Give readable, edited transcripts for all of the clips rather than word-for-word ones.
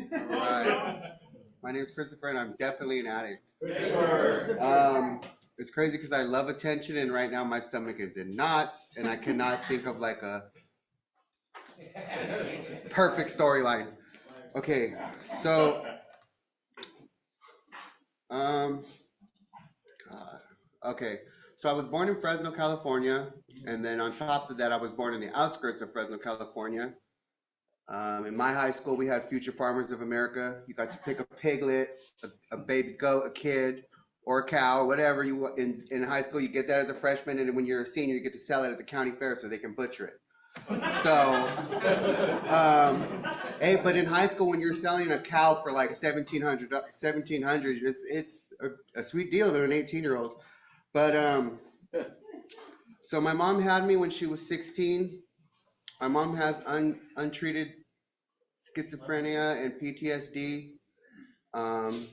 All right. My name is Christopher, and I'm definitely an addict. It's crazy because I love attention, and right now my stomach is in knots, and I cannot think of like a perfect storyline. Okay, so um, God. Okay, so I was born in Fresno, California, and then on top of that, I was born in the outskirts of Fresno, California. In my high school, we had Future Farmers of America. You got to pick a piglet, a baby goat, a kid, or a cow, whatever you want. In high school, you get that as a freshman, and then when you're a senior, you get to sell it at the county fair so they can butcher it. So, um, hey, but in high school, when you're selling a cow for like 1700, it's a sweet deal to an 18-year-old. But so my mom had me when she was 16. My mom has untreated schizophrenia and PTSD. Um,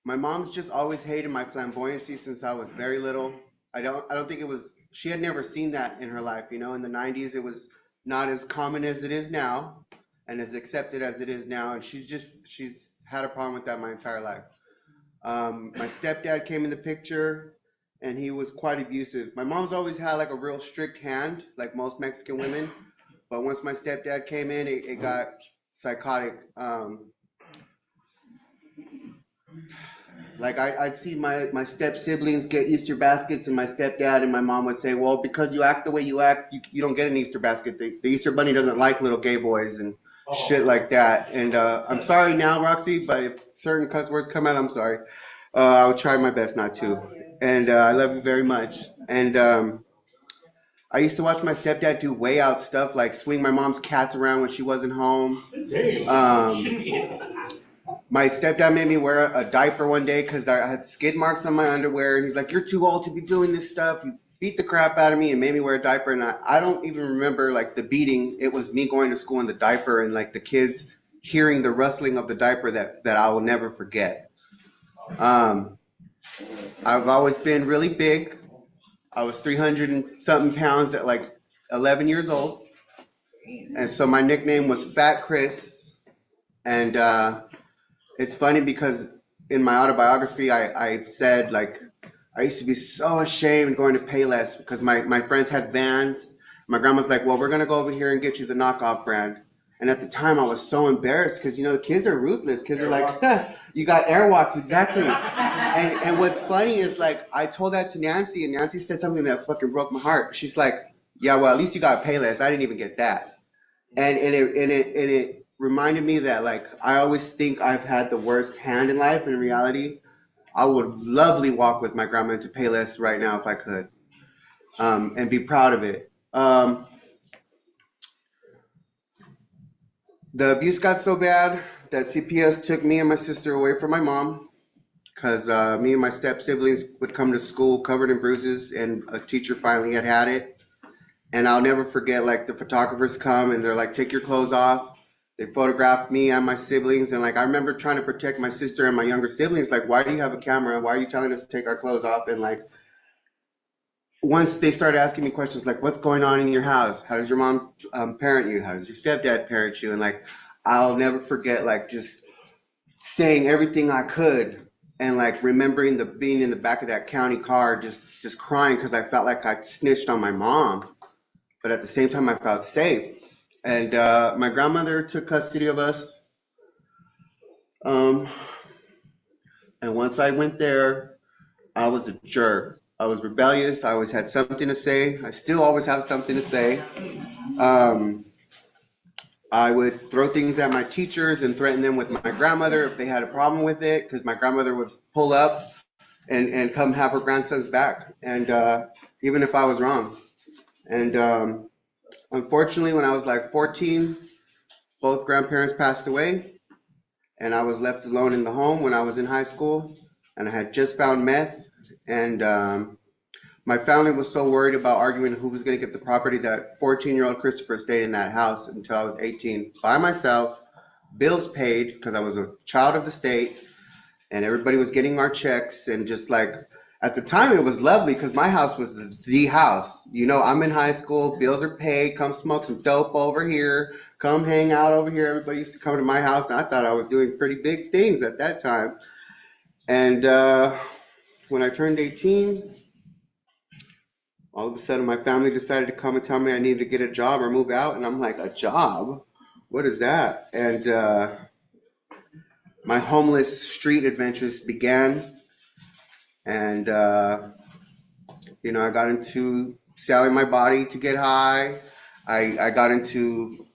my mom's just always hated my flamboyancy since I was very little. I don't think it was, she had never seen that in her life. You know, in the 90s, it was not as common as it is now and as accepted as it is now. And she's had a problem with that my entire life. My stepdad came in the picture and he was quite abusive. My mom's always had like a real strict hand, like most Mexican women. But once my stepdad came in, it got psychotic. Like I'd see my step siblings get Easter baskets, and my stepdad and my mom would say, "Well, because you act the way you act, you don't get an Easter basket. The Easter Bunny doesn't like little gay boys and shit like that." And I'm sorry now, Roxy, but if certain cuss words come out, I'm sorry. I'll try my best not to. And I love you very much. And I used to watch my stepdad do way out stuff like swing my mom's cats around when she wasn't home. My stepdad made me wear a diaper one day because I had skid marks on my underwear. And he's like, "You're too old to be doing this stuff." He beat the crap out of me and made me wear a diaper. And I don't even remember like the beating. It was me going to school in the diaper and like the kids hearing the rustling of the diaper that I will never forget. I've always been really big. I was 300 and something pounds at like 11 years old. And so my nickname was Fat Chris. And it's funny because in my autobiography, I've said like, I used to be so ashamed going to Payless because my friends had vans. My grandma's like, "Well, we're going to go over here and get you the knockoff brand." And at the time I was so embarrassed because, you know, the kids are ruthless. Kids are like, "You got Airwalks," exactly. And what's funny is like, I told that to Nancy and Nancy said something that fucking broke my heart. She's like, "Yeah, well, at least you got Payless. I didn't even get that." And it reminded me that like, I always think I've had the worst hand in life. In reality, I would lovely walk with my grandma into Payless right now if I could, and be proud of it. The abuse got so bad that CPS took me and my sister away from my mom because me and my step siblings would come to school covered in bruises, and a teacher finally had it. And I'll never forget, like, the photographers come and they're like, "Take your clothes off." They photographed me and my siblings. And like, I remember trying to protect my sister and my younger siblings. Like, "Why do you have a camera? Why are you telling us to take our clothes off?" And like, once they started asking me questions like, "What's going on in your house? How does your mom parent you? How does your stepdad parent you?" And like, I'll never forget like just saying everything I could, and like remembering the being in the back of that county car, just crying because I felt like I snitched on my mom, but at the same time I felt safe. And my grandmother took custody of us. Um, and once I went there, I was a jerk. I was rebellious. I always had something to say. I still always have something to say. Um, I would throw things at my teachers and threaten them with my grandmother if they had a problem with it, because my grandmother would pull up and come have her grandsons back, and even if I was wrong. And unfortunately, when I was like 14, both grandparents passed away, and I was left alone in the home when I was in high school, and I had just found meth. And my family was so worried about arguing who was going to get the property that 14-year-old Christopher stayed in that house until I was 18 by myself, bills paid because I was a child of the state, and everybody was getting our checks. And just like, at the time it was lovely because my house was the house. You know, I'm in high school, bills are paid, come smoke some dope over here, come hang out over here. Everybody used to come to my house, and I thought I was doing pretty big things at that time. And when I turned 18, all of a sudden my family decided to come and tell me I needed to get a job or move out. And I'm like, a job? What is that? And my homeless street adventures began. And, I got into selling my body to get high. I got into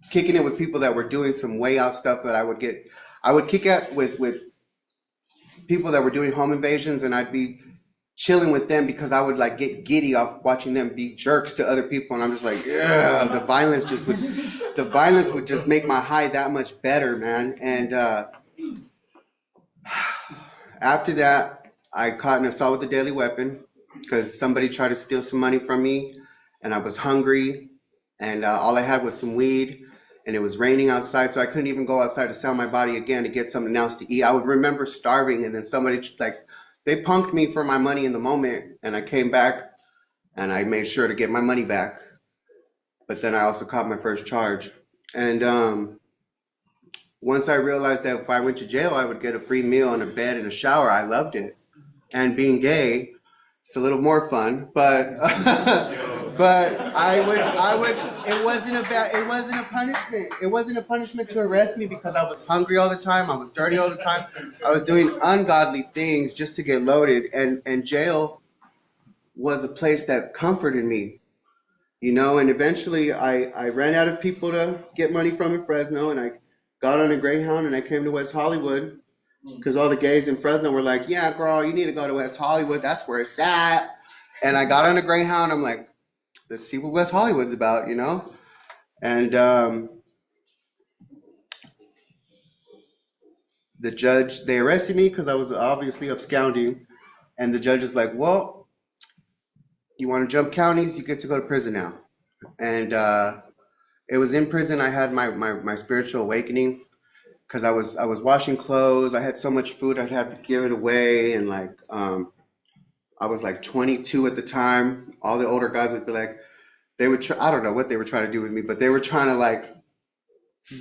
kicking it with people that were doing some way out stuff that I would kick at with people that were doing home invasions, and I'd be chilling with them because I would like get giddy off watching them be jerks to other people, and I'm just like, yeah, the violence would just make my high that much better, man. And after that, I caught an assault with a deadly weapon because somebody tried to steal some money from me, and I was hungry, and all I had was some weed, and it was raining outside, so I couldn't even go outside to sell my body again to get something else to eat. I would remember starving, and then somebody they punked me for my money in the moment, and I came back, and I made sure to get my money back. But then I also caught my first charge. And once I realized that if I went to jail, I would get a free meal and a bed and a shower, I loved it. And being gay, it's a little more fun, but but it wasn't a punishment. It wasn't a punishment to arrest me because I was hungry all the time. I was dirty all the time. I was doing ungodly things just to get loaded. And jail was a place that comforted me, and eventually I ran out of people to get money from in Fresno, and I got on a Greyhound and I came to West Hollywood because all the gays in Fresno were like, yeah, girl, you need to go to West Hollywood. That's where it's at. And I got on a Greyhound. I'm like, let's see what West Hollywood's about, And the judge, they arrested me because I was obviously absconding. And the judge is like, well, you want to jump counties? You get to go to prison now. And it was in prison I had my spiritual awakening because I was washing clothes. I had so much food I'd have to give it away. And I was like 22 at the time. All the older guys would be like, they would try, I don't know what they were trying to do with me, but they were trying to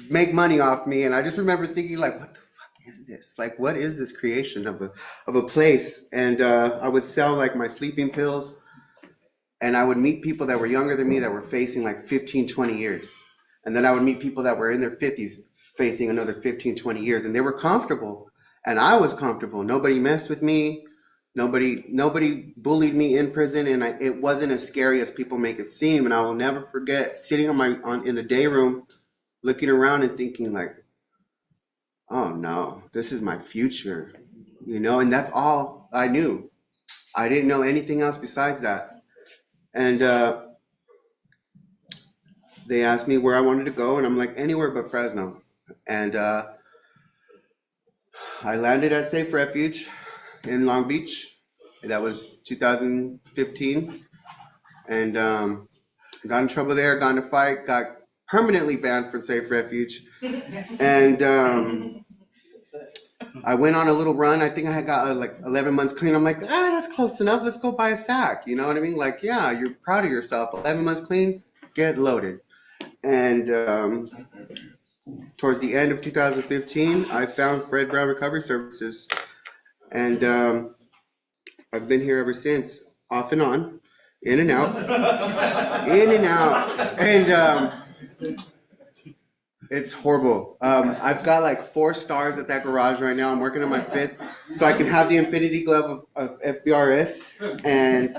make money off me. And I just remember thinking what the fuck is this? What is this creation of a place? And I would sell my sleeping pills, and I would meet people that were younger than me that were facing 15, 20 years. And then I would meet people that were in their 50s facing another 15, 20 years, and they were comfortable. And I was comfortable. Nobody messed with me. Nobody bullied me in prison, and it wasn't as scary as people make it seem. And I will never forget sitting in the day room, looking around and thinking oh no, this is my future, and that's all I knew. I didn't know anything else besides that. And they asked me where I wanted to go, and I'm like, anywhere but Fresno. And I landed at Safe Refuge in Long Beach. That was 2015. And got in trouble there, got in a fight, got permanently banned from Safe Refuge. And I went on a little run. I think I had got 11 months clean. I'm like, that's close enough. Let's go buy a sack. You know what I mean? Yeah, you're proud of yourself. 11 months clean, get loaded. And towards the end of 2015, I found Fred Brown Recovery Services. And I've been here ever since, off and on, in and out, in and out. And it's horrible. I've got 4 stars at that garage right now. I'm working on my 5th, so I can have the infinity glove of FBRS. And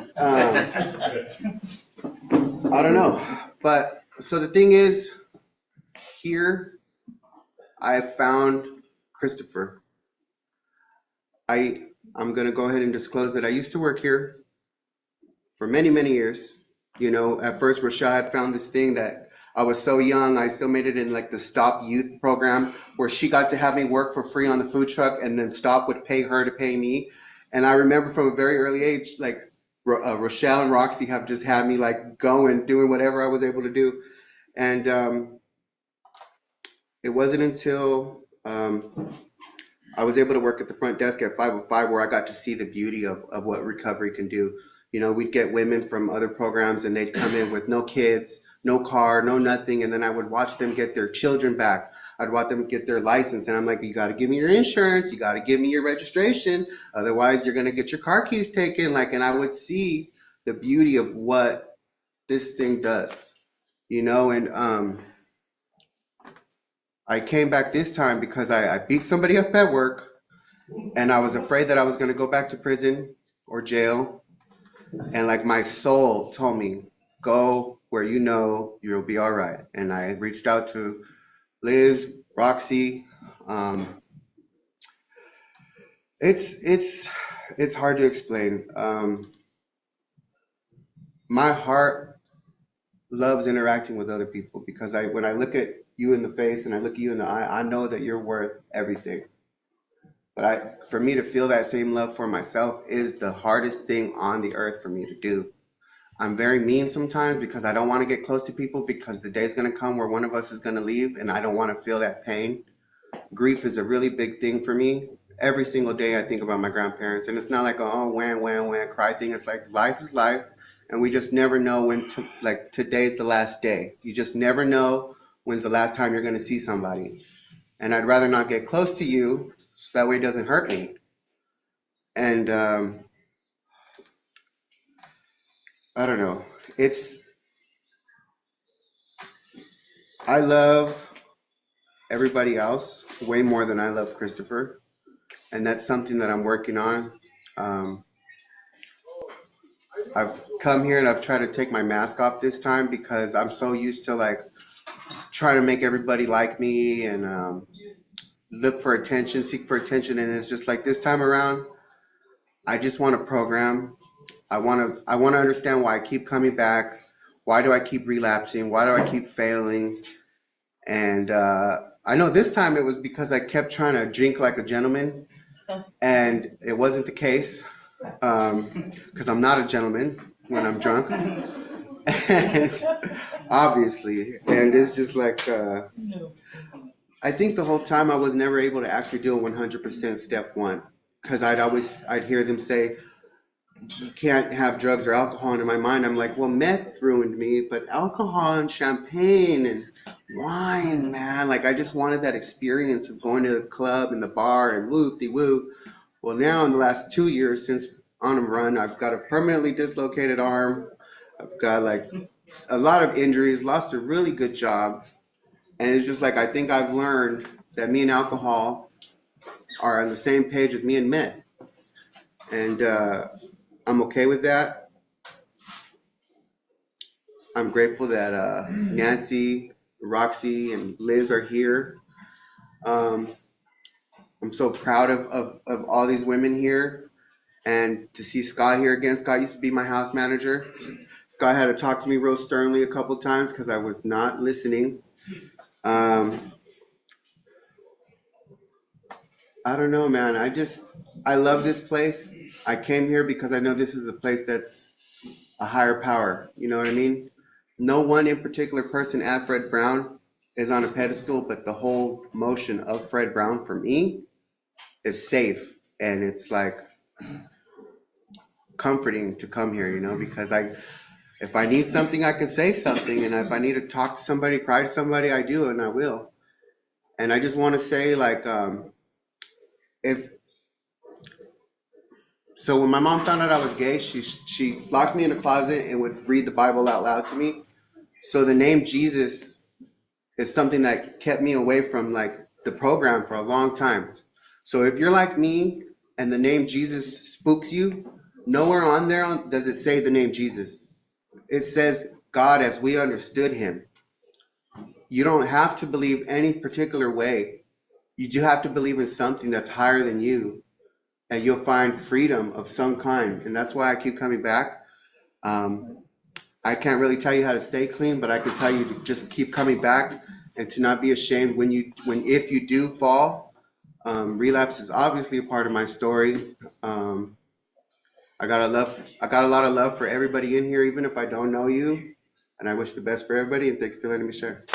I don't know. But so the thing is, here I found Christopher. I'm going to go ahead and disclose that I used to work here for many, many years. At first Rashad found this thing that I was so young, I still made it in the Stop Youth program, where she got to have me work for free on the food truck, and then Stop would pay her to pay me. And I remember from a very early age, Rochelle and Roxy have just had me going, doing whatever I was able to do. And it wasn't until I was able to work at the front desk at 505 where I got to see the beauty of what recovery can do. We'd get women from other programs, and they'd come in with no kids, no car, no nothing. And then I would watch them get their children back. I'd watch them get their license. And I'm like, you got to give me your insurance. You got to give me your registration. Otherwise, you're going to get your car keys taken. Like, and I would see the beauty of what this thing does, you know, and I came back this time because I beat somebody up at work, and I was afraid that I was going to go back to prison or jail. And like my soul told me, go where you know you'll be all right. And I reached out to Liz, Roxy. It's hard to explain. My heart loves interacting with other people because when I look at you in the face and I look at you in the eye, I know that you're worth everything. But for me to feel that same love for myself is the hardest thing on the earth for me to do. I'm very mean sometimes because I don't want to get close to people because the day's going to come where one of us is going to leave and I don't want to feel that pain. Grief is a really big thing for me. Every single day I think about my grandparents, and it's not like a wham, cry thing. It's like life is life, and we just never know when like today's the last day. You just never know when's the last time you're going to see somebody. And I'd rather not get close to you so that way it doesn't hurt me. And I don't know. I love everybody else way more than I love Christopher. And that's something that I'm working on. I've come here and I've tried to take my mask off this time because I'm so used to like trying to make everybody like me and look for attention, seek for attention. And it's just like this time around, I just want to program. I want to understand why I keep coming back. Why do I keep relapsing? Why do I keep failing? And I know this time it was because I kept trying to drink like a gentleman, and it wasn't the case because I'm not a gentleman when I'm drunk. And obviously, and it's just like I think the whole time I was never able to actually do a 100% step one because I'd hear them say you can't have drugs or alcohol, and in my mind I'm like, well, meth ruined me, but alcohol and champagne and wine, man, like I just wanted that experience of going to the club and the bar and whoop-de-whoop. Well, now in the last 2 years since on a run, I've got a permanently dislocated arm. I've got like a lot of injuries, lost a really good job. And it's just like, I think I've learned that me and alcohol are on the same page as me and meth. And I'm okay with that. I'm grateful that Nancy, Roxy, and Liz are here. I'm so proud of all these women here. And to see Scott here again, Scott used to be my house manager. Scott had to talk to me real sternly a couple of times because I was not listening. I don't know, man. I love this place. I came here because I know this is a place that's a higher power. You know what I mean? No one in particular person at Fred Brown is on a pedestal, but the whole motion of Fred Brown for me is safe. And it's like comforting to come here, you know, because if I need something, I can say something. And if I need to talk to somebody, cry to somebody, I do, and I will. And I just want to say, like, so when my mom found out I was gay, she locked me in a closet and would read the Bible out loud to me. So the name Jesus is something that kept me away from like the program for a long time. So if you're like me and the name Jesus spooks you, nowhere on there does it say the name Jesus. It says God as we understood him. You don't have to believe any particular way. You do have to believe in something that's higher than you, and you'll find freedom of some kind. And that's why I keep coming back. I can't really tell you how to stay clean, but I can tell you to just keep coming back and to not be ashamed if you do fall. Relapse is obviously a part of my story. I got a lot of love for everybody in here, even if I don't know you. And I wish the best for everybody, and thank you for letting me share.